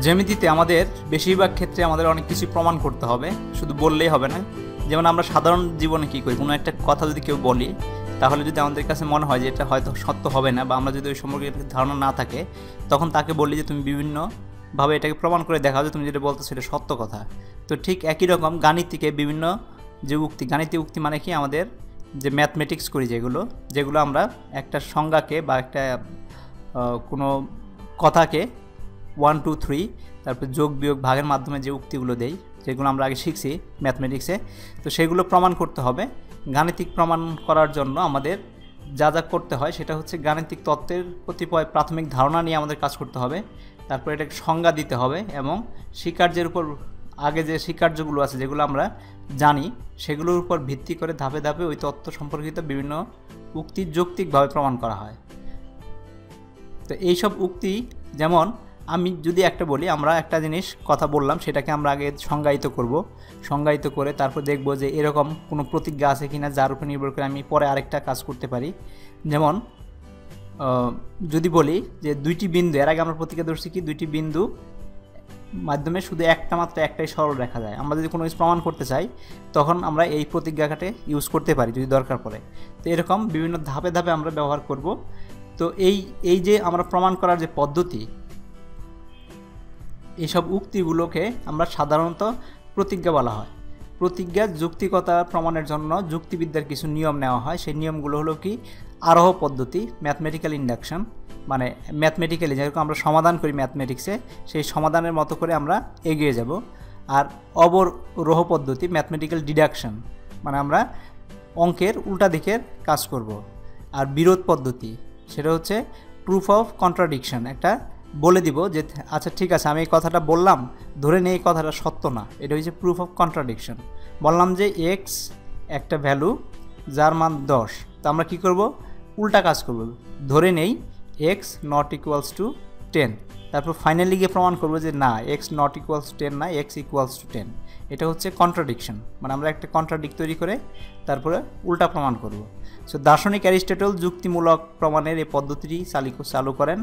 জ্যামিতিতে আমাদের বেশিরভাগ ক্ষেত্রে আমাদের অনেক কিছু প্রমাণ করতে হবে, শুধু বললেই হবে না। যেমন আমরা সাধারণ জীবনে কী করি, কোনো একটা কথা যদি কেউ বলি, তাহলে যদি আমাদের কাছে মনে হয় যে এটা হয়তো সত্য হবে না, বা আমরা যদি ওই সম্পর্কে ধারণা না থাকে, তখন তাকে বলি যে তুমি বিভিন্নভাবে এটাকে প্রমাণ করে দেখাও যে তুমি যেটা বলতেছো এটা সত্য কথা। তো ঠিক একই রকম গাণিতিকে বিভিন্ন যে উক্তি, গাণিতিক উক্তি মানে কি, আমাদের যে ম্যাথমেটিক্স করি যেগুলো আমরা একটা সংজ্ঞাকে বা একটা কোনো কথাকে 1 2 3 তারপর যোগ বিয়োগ ভাগের মাধ্যমে যে উক্তিগুলো দেই, যেগুলো আমরা আগে শিখছি ম্যাথমেটিক্সে, তো সেগুলো প্রমাণ করতে হবে। গাণিতিক প্রমাণ করার জন্য আমাদের যা যা করতে হয় সেটা হচ্ছে গাণিতিক তত্ত্বের কতিপয় প্রাথমিক ধারণা নিয়ে আমাদের কাজ করতে হবে, তারপর এটাকে সংজ্ঞা দিতে হবে, এবং স্বীকার্যের উপর আগে যে স্বীকার্যগুলো আছে যেগুলো আমরা জানি সেগুলোর উপর ভিত্তি করে ধাপে ধাপে ওই তত্ত্ব সম্পর্কিত বিভিন্ন উক্তি যৌক্তিকভাবে প্রমাণ করা হয়। তো এইসব উক্তি, যেমন আমি যদি একটা বলি, আমরা একটা জিনিস কথা বললাম, সেটাকে আমরা আগে সংজ্ঞায়িত করে তারপর দেখব যে এরকম কোনো প্রতিজ্ঞা আছে কিনা যার উপর নির্ভর করে আমি পরে আরেকটা কাজ করতে পারি। যেমন যদি বলি যে দুইটি বিন্দু, এর আগে আমরা প্রতিজ্ঞা ধরছি কি দুইটি বিন্দু মাধ্যমে শুধু একটাই সরল রেখা যায়। আমরা যদি কোনো কিছু প্রমাণ করতে চাই তখন আমরা এই প্রতিজ্ঞাটাকে ইউজ করতে পারি যদি দরকার পড়ে। তো এরকম বিভিন্ন ধাপে ধাপে আমরা ব্যবহার করব। তো এই যে আমরা প্রমাণ করার যে পদ্ধতি, এইসব উক্তিগুলোকে আমরা সাধারণত প্রতিজ্ঞা বলা হয়। প্রতিজ্ঞা যৌক্তিকতা প্রমাণের জন্য যুক্তিবিদ্যার কিছু নিয়ম নেওয়া হয়। সেই নিয়মগুলো হলো কি, আরোহ পদ্ধতি, ম্যাথমেটিক্যাল ইন্ডাকশন, মানে ম্যাথমেটিক্যালি যেরকম আমরা সমাধান করি ম্যাথমেটিক্সে, সেই সমাধানের মতো করে আমরা এগিয়ে যাব। আর অবরোহ পদ্ধতি, ম্যাথমেটিক্যাল ডিডাকশন, মানে আমরা অঙ্কের উল্টা দিকের কাজ করব। আর বিরোধ পদ্ধতি, সেটা হচ্ছে প্রুফ অফ কন্ট্রাডিকশন, একটা বলে দিব যে আচ্ছা ঠিক আছে, আমি এই কথাটা বললাম, ধরে নিয়ে এই কথাটা সত্য না, এটা হচ্ছে প্রুফ অফ কন্ট্রাডিকশন। বললাম যে এক্স একটা ভ্যালু যার মান 10, তো আমরা কী করব, উল্টা কাজ করব, ধরে নেই এক্স নট ইকুয়ালস টু 10, তারপর ফাইনালি গিয়ে প্রমাণ করব যে না, এক্স নট ইকুয়ালস টু 10 না, এক্স ইকুয়ালস টু 10। এটা হচ্ছে কন্ট্রাডিকশন, মানে আমরা একটা কন্ট্রাডিক্ট তৈরি করে তারপরে উল্টা প্রমাণ করব। সো দার্শনিক অ্যারিস্টটল যুক্তিমূলক প্রমাণের এই পদ্ধতিটি চালু করেন।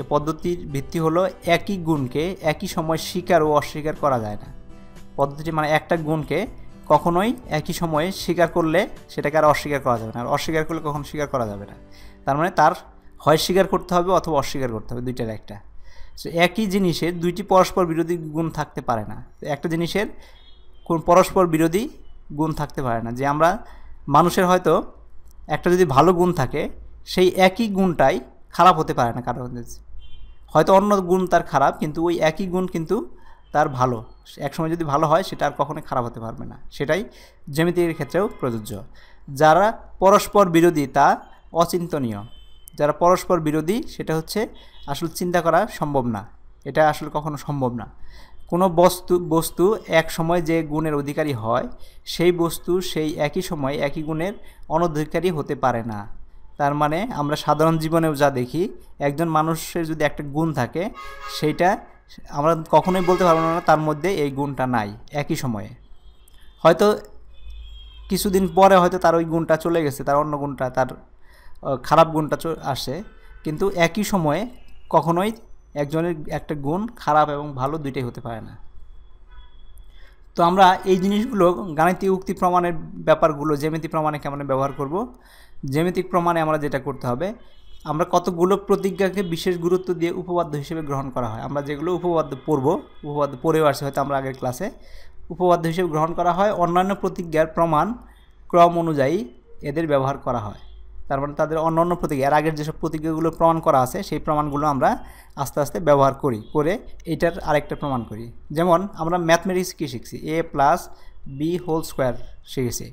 এ পদ্ধতির ভিত্তি হলো একই গুণকে একই সময় স্বীকার ও অস্বীকার করা যায় না। পদ্ধতিটি মানে একটা গুণকে কখনোই একই সময়ে স্বীকার করলে সেটাকে আর অস্বীকার করা যাবে না, আর অস্বীকার করলে কখনো স্বীকার করা যাবে না। তার মানে তার হয় স্বীকার করতে হবে অথবা অস্বীকার করতে হবে, দুইটার একটা। সো একই জিনিসের দুইটি পরস্পর বিরোধী গুণ থাকতে পারে না। একটা জিনিসের কোন পরস্পর বিরোধী গুণ থাকতে পারে না। যে আমরা মানুষের হয়তো একটা যদি ভালো গুণ থাকে, সেই একই গুণটাই খারাপ হতে পারে না কারো, হয়তো অন্য গুণ তার খারাপ, কিন্তু ওই একই গুণ কিন্তু তার ভালো। একসময় যদি ভালো হয় সেটা আর কখনোই খারাপ হতে পারবে না। সেটাই জ্যামিতির ক্ষেত্রেও প্রযোজ্য। যারা পরস্পর বিরোধী তা অচিন্তনীয়। যারা পরস্পর বিরোধী সেটা হচ্ছে আসলে চিন্তা করা সম্ভব না, এটা আসলে কখনো সম্ভব না। কোনো বস্তু এক সময় যে গুণের অধিকারী হয়, সেই বস্তু সেই একই সময় একই গুণের অনধিকারী হতে পারে না। তার মানে আমরা সাধারণ জীবনেও যা দেখি, একজন মানুষের যদি একটা গুণ থাকে, সেইটা আমরা কখনোই বলতে পারবো না তার মধ্যে এই গুণটা নাই। একই সময়ে হয়তো কিছুদিন পরে হয়তো তার ওই গুণটা চলে গেছে, তার অন্য গুণটা, তার খারাপ গুণটা আসে, কিন্তু একই সময়ে কখনোই একজনের একটা গুণ খারাপ এবং ভালো দুইটাই হতে পারে না। তো আমরা এই জিনিসগুলো গাণিতিক উক্তি প্রমাণের ব্যাপারগুলো জ্যামিতিক প্রমাণে কেমন ব্যবহার করব। জ্যামিতিক প্রমাণে আমরা যেটা করতে হবে, আমরা কতগুলো প্রতিজ্ঞাকে বিশেষ গুরুত্ব দিয়ে উপপাদ্য হিসেবে গ্রহণ করা হয়। আমরা যেগুলো উপপাদ্য পড়েও আসছে হয়তো আমরা আগের ক্লাসে, উপপাদ্য হিসেবে গ্রহণ করা হয়। অন্যান্য প্রতিজ্ঞার প্রমাণ ক্রম অনুযায়ী এদের ব্যবহার করা হয়। তার মানে তাদের অন্যান্য প্রতিজ্ঞা, এর আগের যেসব প্রতিজ্ঞাগুলো প্রমাণ করা আছে সেই প্রমাণগুলো আমরা আস্তে আস্তে ব্যবহার করে এইটার আরেকটা প্রমাণ করি। যেমন আমরা ম্যাথমেটিক্স কী শিখছি, a plus B whole square শিখেছি।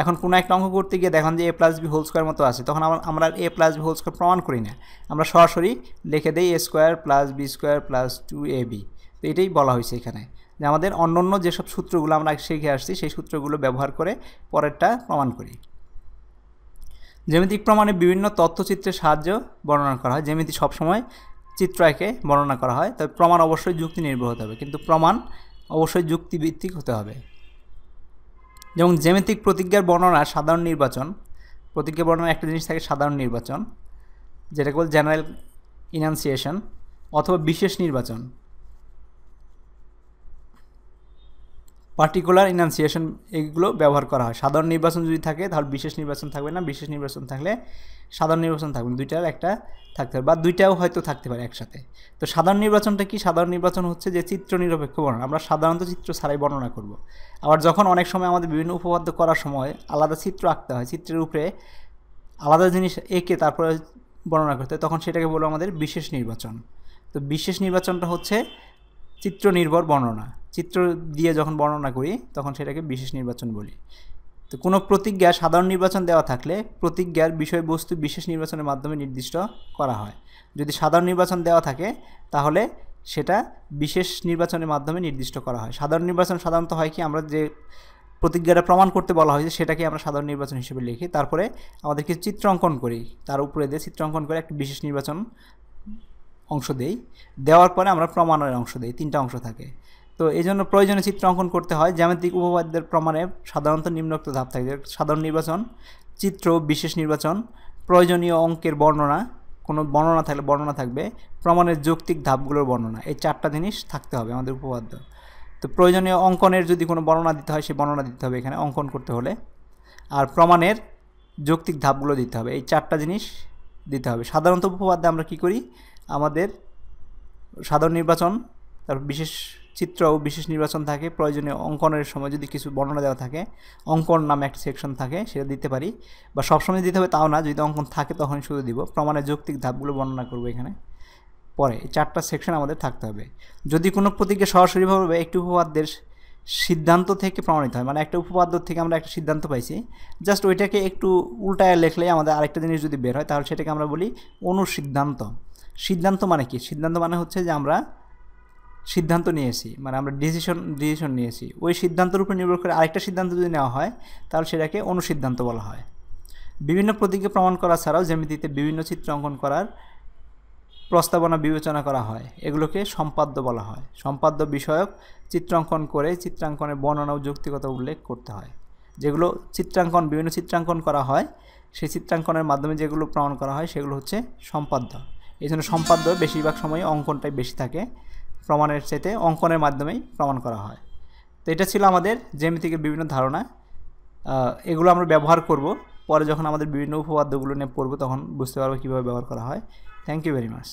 এখন কোনো একটা অঙ্ক করতে গিয়ে দেখুন যে a plus B whole square মতো আছে, তখন আমরা a plus B whole square প্রমাণ করি না, আমরা সরাসরি লিখে দিই a square plus B square plus 2ab। তো এটাই বলা হয়েছে এখানে, যে আমাদের অন্যান্য যেসব সূত্রগুলো আমরা শিখে আসছি সেই সূত্রগুলো ব্যবহার করে পরেরটা প্রমাণ করি। জ্যামিতিক প্রমাণে বিভিন্ন তথ্যচিত্রের সাহায্য বর্ণনা করা হয়। জ্যামিতি সবসময় চিত্র এঁকে বর্ণনা করা হয়, তবে প্রমাণ অবশ্যই যুক্তি নির্ভর হতে হবে, কিন্তু প্রমাণ অবশ্যই যুক্তিভিত্তিক হতে হবে। যেমন জ্যামিতিক প্রতিজ্ঞার বর্ণনা সাধারণ নির্বাচন, প্রতিজ্ঞা বর্ণনা একটা জিনিস থাকে সাধারণ নির্বাচন, যেটা বল জেনারেল ইনান্সিয়েশন, অথবা বিশেষ নির্বাচন। পার্টিকুলার ইনান্সিয়েশন এগুলো ব্যবহার করা হয়। সাধারণ নির্বাচন যদি থাকে তাহলে বিশেষ নির্বাচন থাকবে না, বিশেষ নির্বাচন থাকলে সাধারণ নির্বাচন থাকবে না, দুইটার একটা থাকতে পারে বা দুইটাও হয়তো থাকতে পারে একসাথে। তো সাধারণ নির্বাচনটা কি? সাধারণ নির্বাচন হচ্ছে যে চিত্র নিরপেক্ষ বর্ণনা, আমরা সাধারণত চিত্র ছাড়াই বর্ণনা করব। আবার যখন অনেক সময় আমাদের বিভিন্ন উপপাদ্য করার সময় আলাদা চিত্র আঁকতে হয়, চিত্রের উপরে আলাদা জিনিস এঁকে তারপরে বর্ণনা করতে হয়, তখন সেটাকে বলবো আমাদের বিশেষ নির্বাচন। তো বিশেষ নির্বাচনটা হচ্ছে চিত্র নির্ভর বর্ণনা, চিত্র দিয়ে যখন বর্ণনা করি তখন সেটাকে বিশেষ নির্বাচন বলি। তো কোনো প্রতিজ্ঞা সাধারণ নির্বাচন দেওয়া থাকলে প্রতিজ্ঞার বিষয়বস্তু বিশেষ নির্বাচনের মাধ্যমে নির্দিষ্ট করা হয়। যদি সাধারণ নির্বাচন দেওয়া থাকে তাহলে সেটা বিশেষ নির্বাচনের মাধ্যমে নির্দিষ্ট করা হয়। সাধারণ নির্বাচন সাধারণত হয় কি, আমরা যে প্রতিজ্ঞাটা প্রমাণ করতে বলা হয়েছে সেটাকে আমরা সাধারণ নির্বাচন হিসেবে লিখি, তারপরে আমাদের কিছু চিত্র অঙ্কন করি, তার উপরে দিয়ে চিত্র অঙ্কন করে একটা বিশেষ নির্বাচন অংশ দেই, দেওয়ার পরে আমরা প্রমাণের অংশ দিই, তিনটা অংশ থাকে। তো এই জন্য প্রয়োজনে চিত্র অঙ্কন করতে হয়। জ্যামিতিক উপপাদ্যের প্রমাণে সাধারণত নিম্নোক্ত ধাপ থাকে: সাধারণ নির্বাচন, চিত্র, বিশেষ নির্বাচন, প্রয়োজনীয় অঙ্কের বর্ণনা, কোনো বর্ণনা থাকলে বর্ণনা থাকবে, প্রমাণের যৌক্তিক ধাপগুলোর বর্ণনা। এই চারটা জিনিস থাকতে হবে আমাদের উপপাদ্য। তো প্রয়োজনীয় অঙ্কনের যদি কোনো বর্ণনা দিতে হয় সেই বর্ণনা দিতে হবে এখানে অঙ্কন করতে হলে, আর প্রমাণের যৌক্তিক ধাপগুলো দিতে হবে। এই চারটা জিনিস দিতে হবে। সাধারণত উপপাদ্যে আমরা কী করি, আমাদের সাধারণ নির্বাচন, তারপর বিশেষ চিত্র ও বিশেষ নির্বাচন থাকে, প্রয়োজনীয় অঙ্কনের সময় যদি কিছু বর্ণনা দেওয়া থাকে অঙ্কন নামে একটা সেকশন থাকে সেটা দিতে পারি, বা সবসময় দিতে হবে তাও না, যদি অঙ্কন থাকে তখনই শুধু দিব। প্রমাণের যৌক্তিক ধাপগুলো বর্ণনা করবো এখানে পরে। এই চারটা সেকশন আমাদের থাকতে হবে। যদি কোনো প্রতিজ্ঞা সরাসরিভাবে একটি উপপাদ্যের সিদ্ধান্ত থেকে প্রমাণিত হয়, মানে একটা উপপাদ্য থেকে আমরা একটা সিদ্ধান্ত পাইছি, জাস্ট ওইটাকে একটু উল্টায় লেখলে আমাদের আরেকটা জিনিস যদি বের হয় তাহলে সেটাকে আমরা বলি অনুসিদ্ধান্ত। সিদ্ধান্ত মানে কি? সিদ্ধান্ত মানে হচ্ছে যে আমরা সিদ্ধান্ত নিয়েছি, মানে আমরা ডিসিশন নিয়েছি, ওই সিদ্ধান্তের উপর নির্ভর করে আরেকটা সিদ্ধান্ত যদি নেওয়া হয় তাহলে সেটাকে অনুসিদ্ধান্ত বলা হয়। বিভিন্ন প্রতিজ্ঞা প্রমাণ করা ছাড়াও জ্যামিতিতে বিভিন্ন চিত্র অঙ্কন করার প্রস্তাবনা বিবেচনা করা হয়, এগুলোকে সম্পাদ্য বলা হয়। সম্পাদ্য বিষয়ক চিত্রাঙ্কন করে চিত্রাঙ্কনের বর্ণনা ও যৌক্তিকতা উল্লেখ করতে হয়। যেগুলো বিভিন্ন চিত্রাঙ্কন করা হয়, সেই চিত্রাঙ্কনের মাধ্যমে যেগুলো প্রমাণ করা হয় সেগুলো হচ্ছে সম্পাদ্য। এই জন্য সম্পাদ্য বেশিরভাগ সময় অঙ্কনটাই বেশি থাকে, প্রমাণের চাইতে অঙ্কনের মাধ্যমেই প্রমাণ করা হয়। তো এটা ছিল আমাদের জ্যামিতিকের বিভিন্ন ধারণা। এগুলো আমরা ব্যবহার করব পরে, যখন আমাদের বিভিন্ন উপপাদ্যগুলো নিয়ে পড়ব তখন বুঝতে পারবো কীভাবে ব্যবহার করা হয়। Thank you very much.